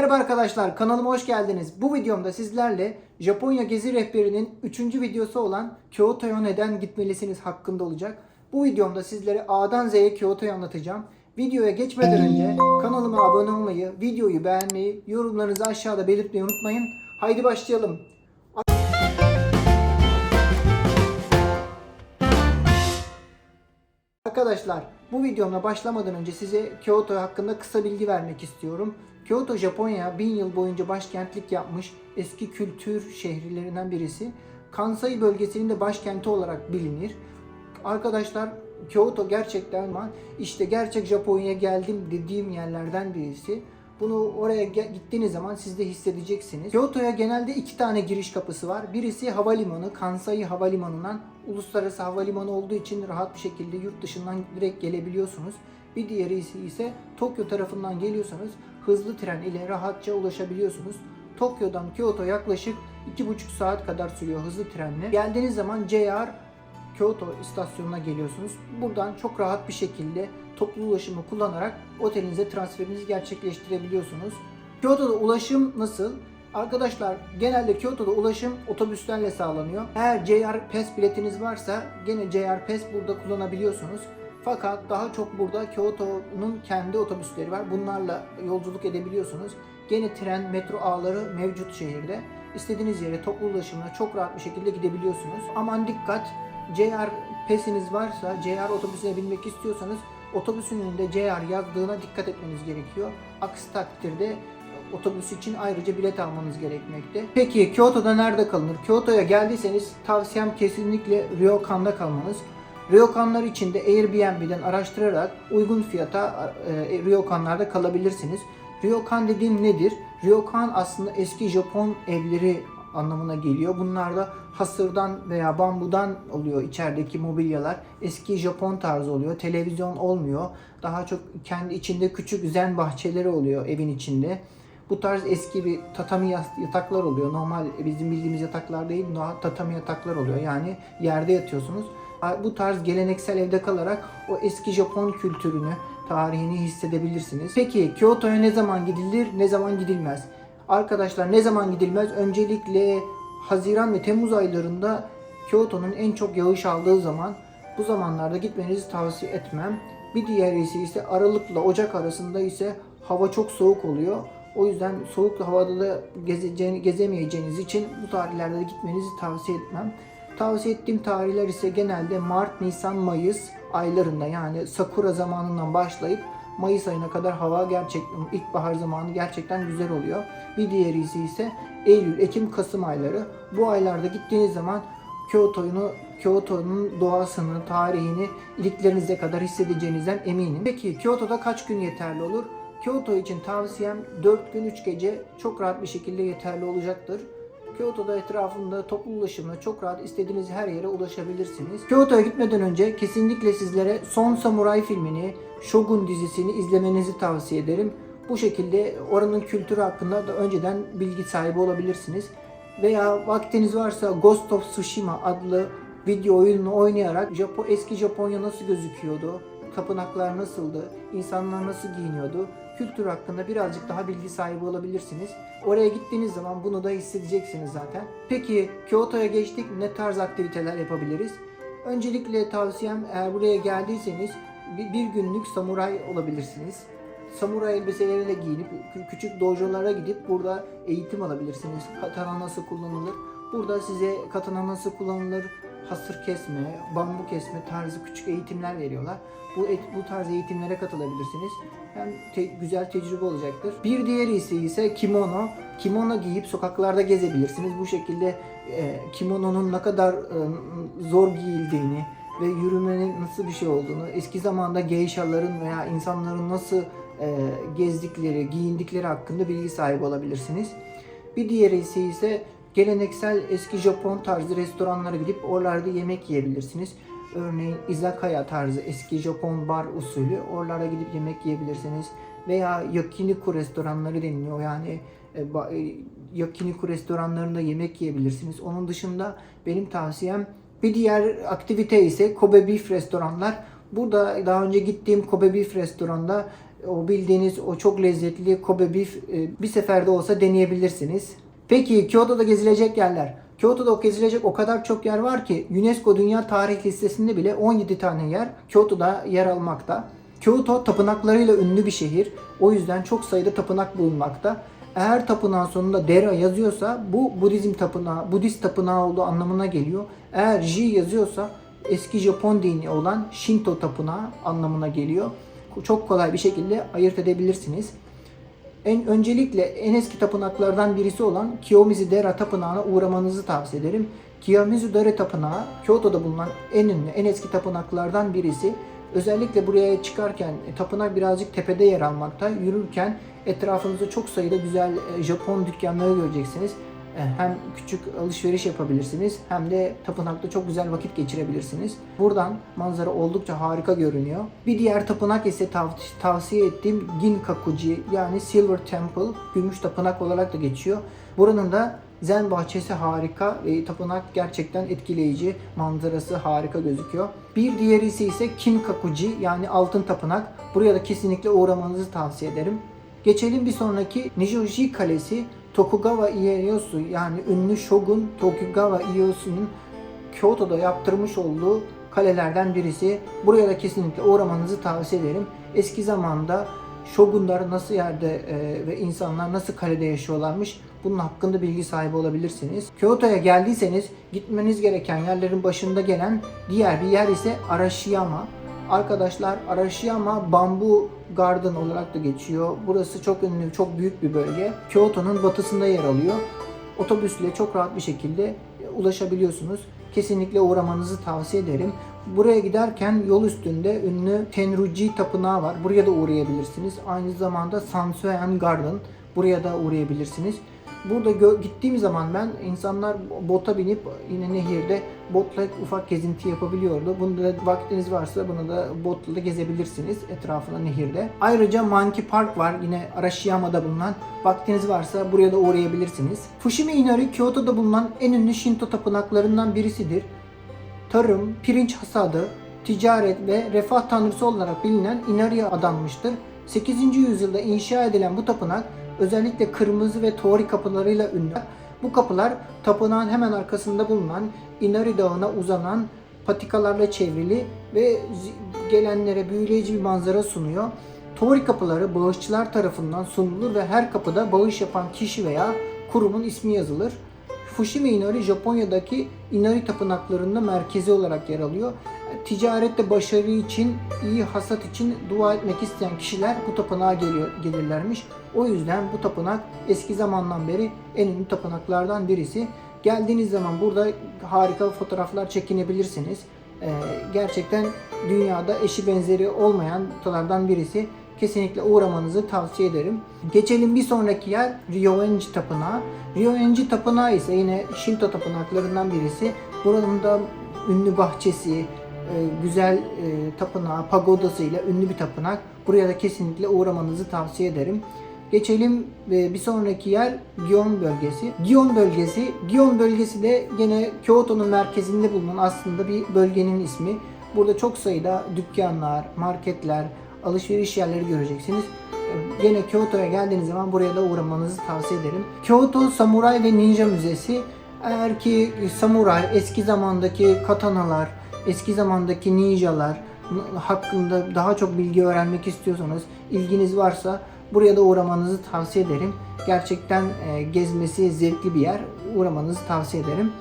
Merhaba arkadaşlar, kanalıma hoş geldiniz. Bu videomda sizlerle Japonya gezi rehberinin 3. videosu olan Kyoto'ya neden gitmelisiniz hakkında olacak. Bu videomda sizlere A'dan Z'ye Kyoto'yu anlatacağım. Videoya geçmeden önce kanalıma abone olmayı, videoyu beğenmeyi, yorumlarınızı aşağıda belirtmeyi unutmayın. Haydi başlayalım. Arkadaşlar, bu videoma başlamadan önce size Kyoto hakkında kısa bilgi vermek istiyorum. Kyoto, Japonya 1000 yıl boyunca başkentlik yapmış eski kültür şehirlerinden birisi. Kansai bölgesinin de başkenti olarak bilinir. Arkadaşlar, Kyoto gerçekten işte gerçek Japonya'ya geldim dediğim yerlerden birisi. Bunu oraya gittiğiniz zaman siz de hissedeceksiniz. Kyoto'ya genelde 2 tane giriş kapısı var. Birisi havalimanı, Kansai Havalimanı'ndan, uluslararası havalimanı olduğu için rahat bir şekilde yurt dışından direkt gelebiliyorsunuz. Bir diğeri ise Tokyo tarafından geliyorsanız hızlı tren ile rahatça ulaşabiliyorsunuz. Tokyo'dan Kyoto yaklaşık 2,5 saat kadar sürüyor hızlı trenle. Geldiğiniz zaman JR Kyoto istasyonuna geliyorsunuz. Buradan çok rahat bir şekilde toplu ulaşımı kullanarak otelinize transferinizi gerçekleştirebiliyorsunuz. Kyoto'da ulaşım nasıl? Arkadaşlar, genelde Kyoto'da ulaşım otobüslerle sağlanıyor. Eğer JR Pass biletiniz varsa gene JR Pass burada kullanabiliyorsunuz. Fakat daha çok burada Kyoto'nun kendi otobüsleri var. Bunlarla yolculuk edebiliyorsunuz. Gene tren, metro ağları mevcut şehirde. İstediğiniz yere toplu ulaşımla çok rahat bir şekilde gidebiliyorsunuz. Aman dikkat! JR Pass'iniz varsa, JR otobüsüne binmek istiyorsanız otobüsün önünde JR yazdığına dikkat etmeniz gerekiyor. Aksi takdirde otobüs için ayrıca bilet almanız gerekmekte. Peki Kyoto'da nerede kalınır? Kyoto'ya geldiyseniz tavsiyem kesinlikle ryokan'da kalmanız. Ryokan'lar için de Airbnb'den araştırarak uygun fiyata ryokan'larda kalabilirsiniz. Ryokan dediğim nedir? Ryokan aslında eski Japon evleri anlamına geliyor. Bunlar da hasırdan veya bambudan oluyor içerideki mobilyalar. Eski Japon tarzı oluyor. Televizyon olmuyor. Daha çok kendi içinde küçük zen bahçeleri oluyor evin içinde. Bu tarz eski bir tatami yataklar oluyor. Normal bizim bildiğimiz yataklar değil, tatami yataklar oluyor. Yani yerde yatıyorsunuz. Bu tarz geleneksel evde kalarak o eski Japon kültürünü, tarihini hissedebilirsiniz. Peki Kyoto'ya ne zaman gidilir, ne zaman gidilmez? Arkadaşlar, ne zaman gidilmez? Öncelikle Haziran ve Temmuz aylarında Kyoto'nun en çok yağış aldığı zaman. Bu zamanlarda gitmenizi tavsiye etmem. Bir diğeri ise Aralık'la Ocak arasında ise hava çok soğuk oluyor. O yüzden soğuk havada da gezemeyeceğiniz için bu tarihlerde de gitmenizi tavsiye etmem. Tavsiye ettiğim tarihler ise genelde Mart, Nisan, Mayıs aylarında, yani Sakura zamanından başlayıp Mayıs ayına kadar hava gerçekten, ilkbahar zamanı gerçekten güzel oluyor. Bir diğeri ise Eylül, Ekim, Kasım ayları. Bu aylarda gittiğiniz zaman Kyoto'nun doğasını, tarihini iliklerinize kadar hissedeceğinizden eminim. Peki Kyoto'da kaç gün yeterli olur? Kyoto için tavsiyem 4 gün 3 gece çok rahat bir şekilde yeterli olacaktır. Kyoto'da etrafında toplu ulaşımla çok rahat istediğiniz her yere ulaşabilirsiniz. Kyoto'ya gitmeden önce kesinlikle sizlere Son Samurai filmini, Shogun dizisini izlemenizi tavsiye ederim. Bu şekilde oranın kültürü hakkında da önceden bilgi sahibi olabilirsiniz. Veya vaktiniz varsa Ghost of Tsushima adlı video oyununu oynayarak eski Japonya nasıl gözüküyordu, tapınaklar nasıldı, insanlar nasıl giyiniyordu, kültür hakkında birazcık daha bilgi sahibi olabilirsiniz. Oraya gittiğiniz zaman bunu da hissedeceksiniz zaten. Peki Kyoto'ya geçtik, ne tarz aktiviteler yapabiliriz? Öncelikle tavsiyem, eğer buraya geldiyseniz bir günlük samuray olabilirsiniz. Samuray elbiseleriyle giyinip küçük dojolara gidip burada eğitim alabilirsiniz. Katana nasıl kullanılır? Burada size katana nasıl kullanılır, hasır kesme, bambu kesme tarzı küçük eğitimler veriyorlar. Bu tarz eğitimlere katılabilirsiniz. Hem güzel tecrübe olacaktır. Bir diğeri ise kimono. Kimono giyip sokaklarda gezebilirsiniz. Bu şekilde kimononun ne kadar zor giyildiğini ve yürümenin nasıl bir şey olduğunu, eski zamanda geishaların veya insanların nasıl gezdikleri, giyindikleri hakkında bilgi sahibi olabilirsiniz. Bir diğeri ise geleneksel eski Japon tarzı restoranlara gidip oralarda yemek yiyebilirsiniz. Örneğin izakaya tarzı eski Japon bar usulü oralara gidip yemek yiyebilirsiniz. Veya yakiniku restoranları deniliyor. Yani yakiniku restoranlarında yemek yiyebilirsiniz. Onun dışında benim tavsiyem, bir diğer aktivite ise Kobe Beef restoranlar. Burada daha önce gittiğim Kobe Beef restoranda o bildiğiniz o çok lezzetli Kobe beef bir seferde olsa deneyebilirsiniz. Peki Kyoto'da gezilecek yerler. Kyoto'da gezilecek o kadar çok yer var ki UNESCO Dünya Tarih Listesi'nde bile 17 tane yer Kyoto'da yer almakta. Kyoto tapınaklarıyla ünlü bir şehir. O yüzden çok sayıda tapınak bulunmakta. Eğer tapınağın sonunda Dera yazıyorsa bu Budizm tapınağı, Budist tapınağı olduğu anlamına geliyor. Eğer Ji yazıyorsa eski Japon dini olan Shinto tapınağı anlamına geliyor. Çok kolay bir şekilde ayırt edebilirsiniz. Öncelikle en eski tapınaklardan birisi olan Kiyomizu-dera tapınağına uğramanızı tavsiye ederim. Kiyomizu-dera tapınağı Kyoto'da bulunan en ünlü, en eski tapınaklardan birisi. Özellikle buraya çıkarken tapınak birazcık tepede yer almakta. Yürürken etrafınızda çok sayıda güzel Japon dükkanları göreceksiniz. Hem küçük alışveriş yapabilirsiniz hem de tapınakta çok güzel vakit geçirebilirsiniz. Buradan manzara oldukça harika görünüyor. Bir diğer tapınak ise tavsiye ettiğim Ginkakuji yani Silver Temple, gümüş tapınak olarak da geçiyor. Buranın da Zen bahçesi harika ve tapınak gerçekten etkileyici, manzarası harika gözüküyor. Bir diğerisi ise Kinkakuji yani altın tapınak. Buraya da kesinlikle uğramanızı tavsiye ederim. Geçelim bir sonraki Nijoji Kalesi. Tokugawa Ieyasu yani ünlü Shogun Tokugawa Ieyasu'nun Kyoto'da yaptırmış olduğu kalelerden birisi. Buraya da kesinlikle uğramanızı tavsiye ederim. Eski zamanda Shogunlar nasıl yerde ve insanlar nasıl kalede yaşıyorlarmış bunun hakkında bilgi sahibi olabilirsiniz. Kyoto'ya geldiyseniz gitmeniz gereken yerlerin başında gelen diğer bir yer ise Arashiyama. Arkadaşlar Arashiyama Bamboo Garden olarak da geçiyor. Burası çok ünlü, çok büyük bir bölge. Kyoto'nun batısında yer alıyor. Otobüsle çok rahat bir şekilde ulaşabiliyorsunuz. Kesinlikle uğramanızı tavsiye ederim. Buraya giderken yol üstünde ünlü Tenryuji Tapınağı var. Buraya da uğrayabilirsiniz. Aynı zamanda Sansoen Garden. Buraya da uğrayabilirsiniz. Burada gittiğim zaman ben insanlar bota binip yine nehirde botla ufak gezinti yapabiliyordu. Bunda da vaktiniz varsa bunu da botla da gezebilirsiniz etrafına nehirde. Ayrıca Monkey Park var yine Arashiyama'da bulunan. Vaktiniz varsa buraya da uğrayabilirsiniz. Fushimi Inari Kyoto'da bulunan en ünlü Shinto tapınaklarından birisidir. Tarım, pirinç hasadı, ticaret ve refah tanrısı olarak bilinen Inari'ye adanmıştır. 8. yüzyılda inşa edilen bu tapınak özellikle kırmızı ve tori kapılarıyla ünlü. Bu kapılar tapınağın hemen arkasında bulunan Inari Dağı'na uzanan patikalarla çevrili ve gelenlere büyüleyici bir manzara sunuyor. Tori kapıları bağışçılar tarafından sunulur ve her kapıda bağış yapan kişi veya kurumun ismi yazılır. Fushimi Inari Japonya'daki Inari tapınaklarında merkezi olarak yer alıyor. Ticarette başarı için, iyi hasat için dua etmek isteyen kişiler bu tapınağa gelirlermiş. O yüzden bu tapınak eski zamandan beri en ünlü tapınaklardan birisi. Geldiğiniz zaman burada harika fotoğraflar çekinebilirsiniz. Gerçekten dünyada eşi benzeri olmayan noktalardan birisi. Kesinlikle uğramanızı tavsiye ederim. Geçelim bir sonraki yer Ryoenji Tapınağı. Ryoenji Tapınağı ise yine Shinto tapınaklarından birisi. Buranın da ünlü bahçesi, güzel tapınağı, pagodasıyla ünlü bir tapınak. Buraya da kesinlikle uğramanızı tavsiye ederim. Geçelim bir sonraki yer Gion bölgesi. Gion bölgesi de gene Kyoto'nun merkezinde bulunan aslında bir bölgenin ismi. Burada çok sayıda dükkanlar, marketler, alışveriş yerleri göreceksiniz. Gene Kyoto'ya geldiğiniz zaman buraya da uğramanızı tavsiye ederim. Kyoto Samuray ve Ninja Müzesi. Eğer ki samuray, eski zamandaki katanalar, eski zamandaki ninjalar hakkında daha çok bilgi öğrenmek istiyorsanız, ilginiz varsa buraya da uğramanızı tavsiye ederim. Gerçekten gezmesi zevkli bir yer. Uğramanızı tavsiye ederim.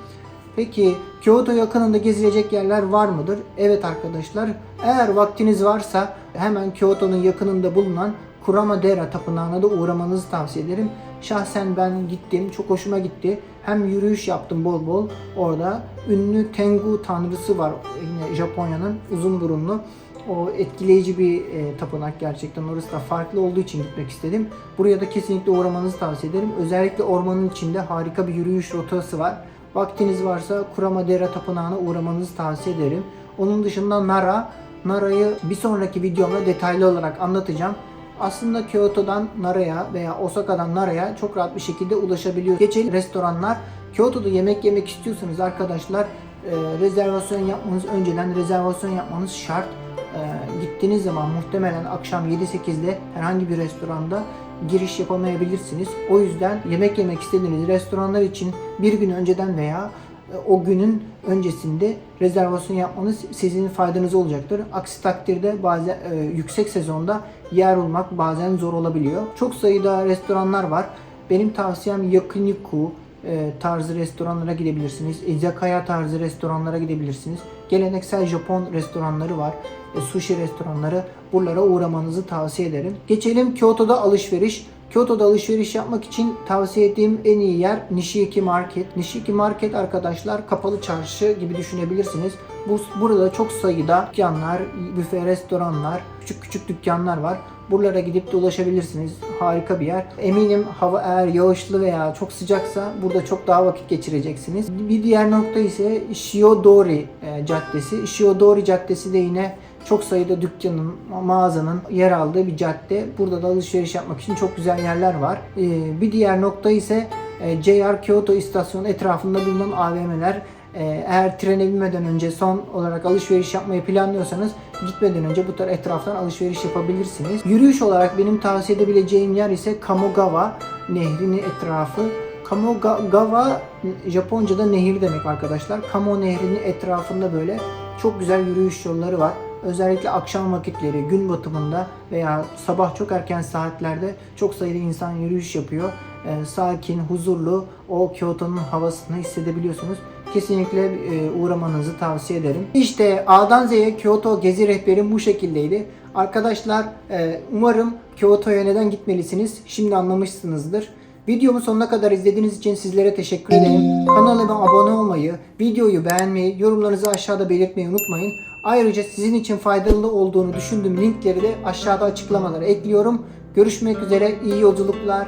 Peki Kyoto yakınında gezilecek yerler var mıdır? Evet arkadaşlar. Eğer vaktiniz varsa hemen Kyoto'nun yakınında bulunan Kurama-dera tapınağına da uğramanızı tavsiye ederim. Şahsen ben gittim. Çok hoşuma gitti. Hem yürüyüş yaptım bol bol. Orada ünlü Tengu tanrısı var. Yine Japonya'nın uzun burunlu. O etkileyici bir tapınak gerçekten. Orası da farklı olduğu için gitmek istedim. Buraya da kesinlikle uğramanızı tavsiye ederim. Özellikle ormanın içinde harika bir yürüyüş rotası var. Vaktiniz varsa Kurama-dera tapınağına uğramanızı tavsiye ederim. Onun dışında Nara'yı bir sonraki videomda detaylı olarak anlatacağım. Aslında Kyoto'dan Nara'ya veya Osaka'dan Nara'ya çok rahat bir şekilde ulaşabiliyorsunuz. Geçelim restoranlar. Kyoto'da yemek yemek istiyorsanız arkadaşlar önceden rezervasyon yapmanız şart. gittiğiniz zaman muhtemelen akşam 7-8'de herhangi bir restoranda giriş yapamayabilirsiniz. O yüzden yemek yemek istediğiniz restoranlar için bir gün önceden veya o günün öncesinde rezervasyon yapmanız sizin faydanız olacaktır. Aksi takdirde bazen yüksek sezonda yer bulmak bazen zor olabiliyor. Çok sayıda restoranlar var. Benim tavsiyem yakiniku tarzı restoranlara gidebilirsiniz. Izakaya tarzı restoranlara gidebilirsiniz. Geleneksel Japon restoranları var. Sushi restoranları. Buralara uğramanızı tavsiye ederim. Geçelim Kyoto'da alışveriş. Kyoto'da alışveriş yapmak için tavsiye ettiğim en iyi yer Nishiki Market. Nishiki Market arkadaşlar kapalı çarşı gibi düşünebilirsiniz. Burada çok sayıda dükkanlar, büfe restoranlar, küçük küçük dükkanlar var. Buralara gidip dolaşabilirsiniz. Harika bir yer. Eminim hava eğer yağışlı veya çok sıcaksa burada çok daha vakit geçireceksiniz. Bir diğer nokta ise Shiodori Caddesi. Shiodori Caddesi de yine çok sayıda dükkanın, mağazanın yer aldığı bir cadde. Burada da alışveriş yapmak için çok güzel yerler var. Bir diğer nokta ise JR Kyoto istasyonu etrafında bulunan AVM'ler. Eğer trene binmeden önce son olarak alışveriş yapmayı planlıyorsanız gitmeden önce bu tarz etraftan alışveriş yapabilirsiniz. Yürüyüş olarak benim tavsiye edebileceğim yer ise Kamogawa Nehri'nin etrafı. Kamogawa Japonca'da nehir demek arkadaşlar. Kamo Nehri'nin etrafında böyle çok güzel yürüyüş yolları var. Özellikle akşam vakitleri, gün batımında veya sabah çok erken saatlerde çok sayıda insan yürüyüş yapıyor. Sakin, huzurlu o Kyoto'nun havasını hissedebiliyorsunuz. Kesinlikle uğramanızı tavsiye ederim. İşte A'dan Z'ye Kyoto gezi rehberim bu şekildeydi. Arkadaşlar umarım Kyoto'ya neden gitmelisiniz şimdi anlamışsınızdır. Videomu sonuna kadar izlediğiniz için sizlere teşekkür ederim. Kanalıma abone olmayı, videoyu beğenmeyi, yorumlarınızı aşağıda belirtmeyi unutmayın. Ayrıca sizin için faydalı olduğunu düşündüğüm linkleri de aşağıda açıklamalara ekliyorum. Görüşmek üzere, iyi yolculuklar.